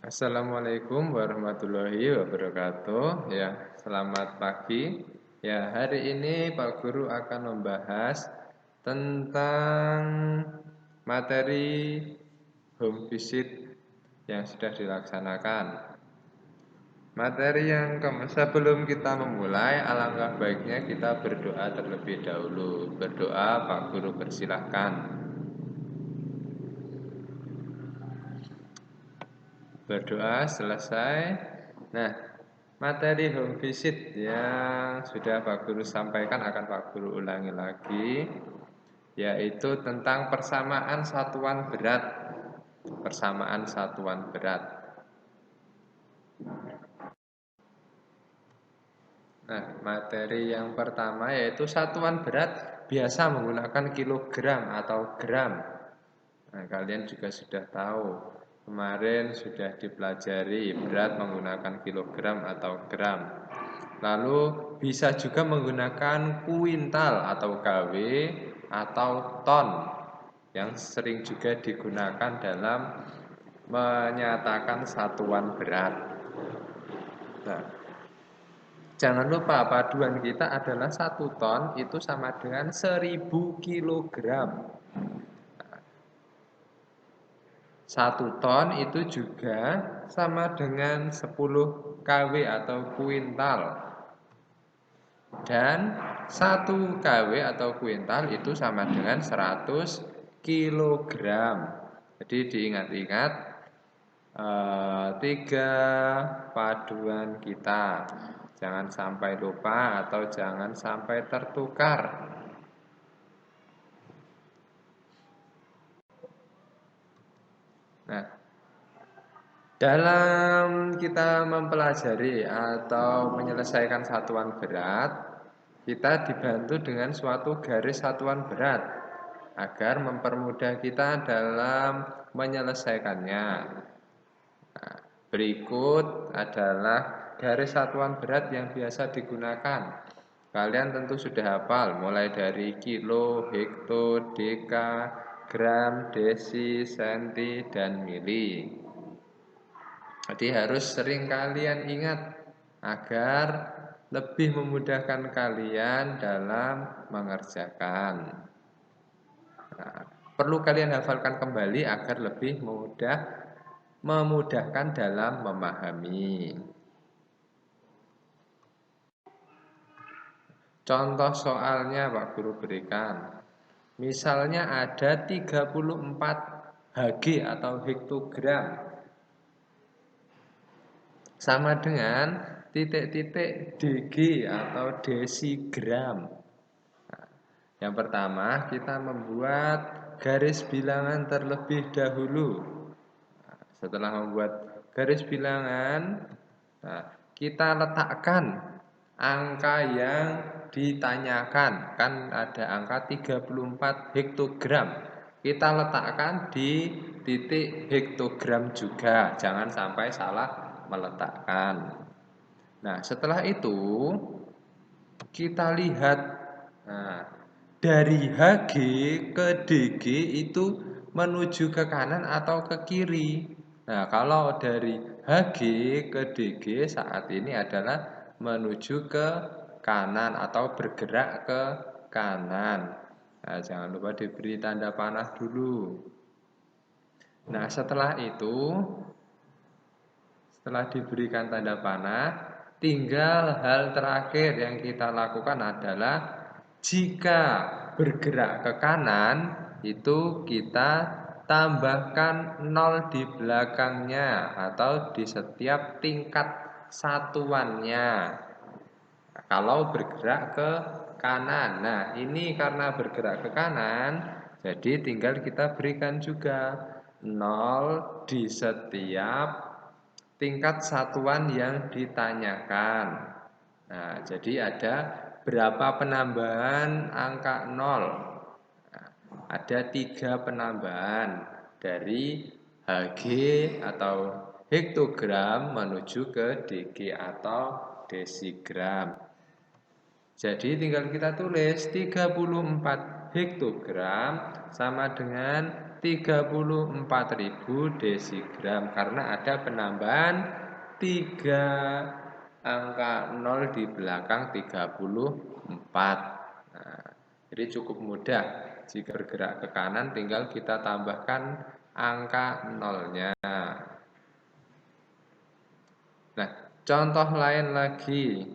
Assalamualaikum warahmatullahi wabarakatuh. Ya, selamat pagi. Ya, hari ini Pak Guru akan membahas tentang materi home visit yang sudah dilaksanakan. Sebelum kita memulai, alangkah baiknya kita berdoa terlebih dahulu. Berdoa, Pak Guru persilahkan. Berdoa selesai. Nah, materi home visit yang sudah Pak Guru sampaikan akan Pak Guru ulangi lagi, yaitu tentang persamaan satuan berat. Persamaan satuan berat. Nah, materi yang pertama yaitu satuan berat biasa menggunakan kilogram atau gram. Nah, kalian juga sudah tahu. Kemarin sudah dipelajari berat menggunakan kilogram atau gram. Lalu bisa juga menggunakan kuintal atau KW atau ton yang sering juga digunakan dalam menyatakan satuan berat. Nah, jangan lupa paduan kita adalah 1 ton itu sama dengan 1000 kilogram. 1 ton itu juga sama dengan 10 KW atau kuintal. Dan 1 KW atau kuintal itu sama dengan 100 kilogram. Jadi diingat-ingat 3 paduan kita. Jangan sampai lupa atau jangan sampai tertukar. Nah, dalam kita mempelajari atau menyelesaikan satuan berat, kita dibantu dengan suatu garis satuan berat agar mempermudah kita dalam menyelesaikannya. Nah, berikut adalah garis satuan berat yang biasa digunakan. Kalian tentu sudah hafal mulai dari kilo, hekto, deka, gram, desi, senti, dan mili. Jadi harus sering kalian ingat agar lebih memudahkan kalian dalam mengerjakan. Nah, perlu kalian hafalkan kembali agar lebih memudahkan dalam memahami. Contoh soalnya Pak Guru berikan. Misalnya ada 34 Hg atau hektogram sama dengan titik-titik dg atau desigram. Nah, yang pertama kita membuat garis bilangan terlebih dahulu. Nah, setelah membuat garis bilangan, kita letakkan angka yang ditanyakan. Kan ada angka 34 hektogram. Kita letakkan di titik hektogram juga. Jangan sampai salah meletakkan. Nah, setelah itu kita lihat dari Hg ke Dg itu menuju ke kanan atau ke kiri. Nah, kalau dari Hg ke Dg saat ini adalah menuju ke kanan atau bergerak ke kanan. Nah, jangan lupa diberi tanda panah dulu. Nah, setelah diberikan tanda panah, tinggal hal terakhir yang kita lakukan adalah jika bergerak ke kanan, itu kita tambahkan 0 di belakangnya atau di setiap tingkat satuannya. Kalau bergerak ke kanan. Nah, ini karena bergerak ke kanan, jadi tinggal kita berikan juga 0 di setiap tingkat satuan yang ditanyakan. Nah, jadi ada berapa penambahan angka 0? Nah, ada 3 penambahan dari Hg atau hektogram menuju ke Dg atau desigram. Jadi tinggal kita tulis 34 hektogram sama dengan 34.000 desigram karena ada penambahan 3 angka 0 di belakang 34. Nah, jadi cukup mudah. Jika bergerak ke kanan tinggal kita tambahkan angka 0-nya. Nah, contoh lain lagi.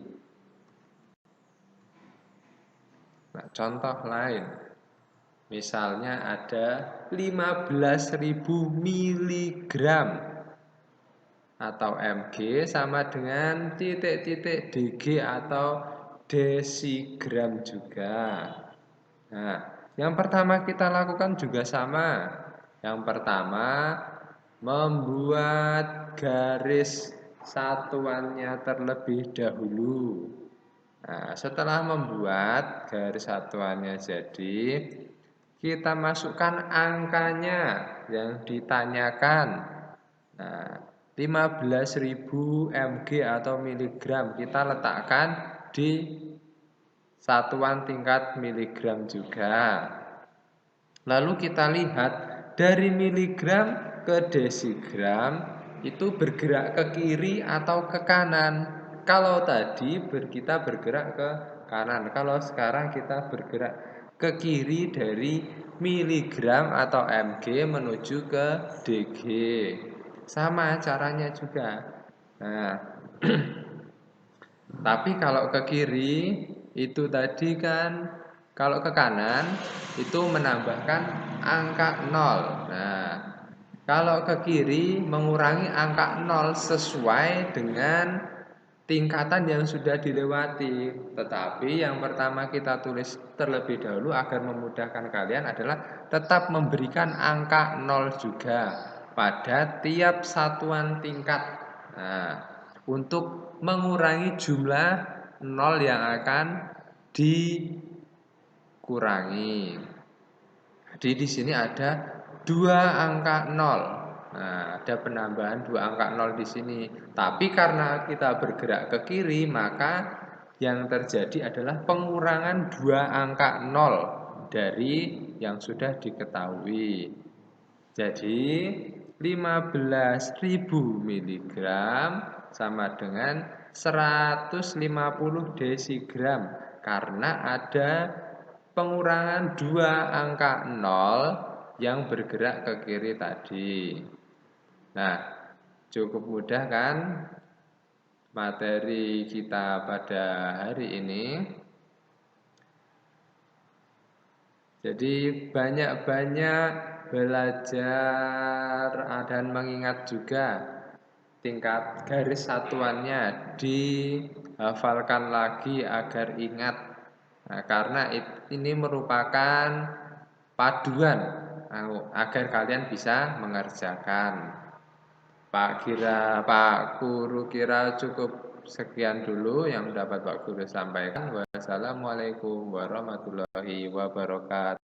Nah, contoh lain. Misalnya ada 15.000 miligram atau mg sama dengan titik-titik dg atau desigram juga. Nah, yang pertama kita lakukan juga sama. Yang pertama, membuat garis satuannya terlebih dahulu. Nah, setelah membuat garis satuannya jadi, kita masukkan angkanya yang ditanyakan. Nah, 15.000 mg atau miligram kita letakkan di satuan tingkat miligram juga. Lalu kita lihat dari miligram ke desigram itu bergerak ke kiri atau ke kanan. Kalau tadi kita bergerak ke kanan, kalau sekarang kita bergerak ke kiri dari miligram atau mg menuju ke dg. Sama caranya juga. Nah, tapi kalau ke kiri itu tadi kan, kalau ke kanan itu menambahkan angka 0. Nah, kalau ke kiri mengurangi angka 0 sesuai dengan tingkatan yang sudah dilewati. Tetapi yang pertama kita tulis terlebih dahulu agar memudahkan kalian adalah tetap memberikan angka 0 juga pada tiap satuan tingkat. Nah, untuk mengurangi jumlah 0 yang akan dikurangi. Jadi di sini ada 2 angka 0. Nah, ada penambahan 2 angka 0 di sini. Tapi karena kita bergerak ke kiri, maka yang terjadi adalah pengurangan 2 angka 0 dari yang sudah diketahui. Jadi 15.000 mg sama dengan 150 desigram karena ada pengurangan 2 angka 0 yang bergerak ke kiri tadi. Nah, cukup mudah kan materi kita pada hari ini. Jadi banyak-banyak belajar dan mengingat juga tingkat garis satuannya, dihafalkan lagi agar ingat. Nah, karena ini merupakan paduan agar kalian bisa mengerjakan. Pak Guru kira cukup sekian dulu yang dapat Pak Guru sampaikan. Wassalamualaikum warahmatullahi wabarakatuh.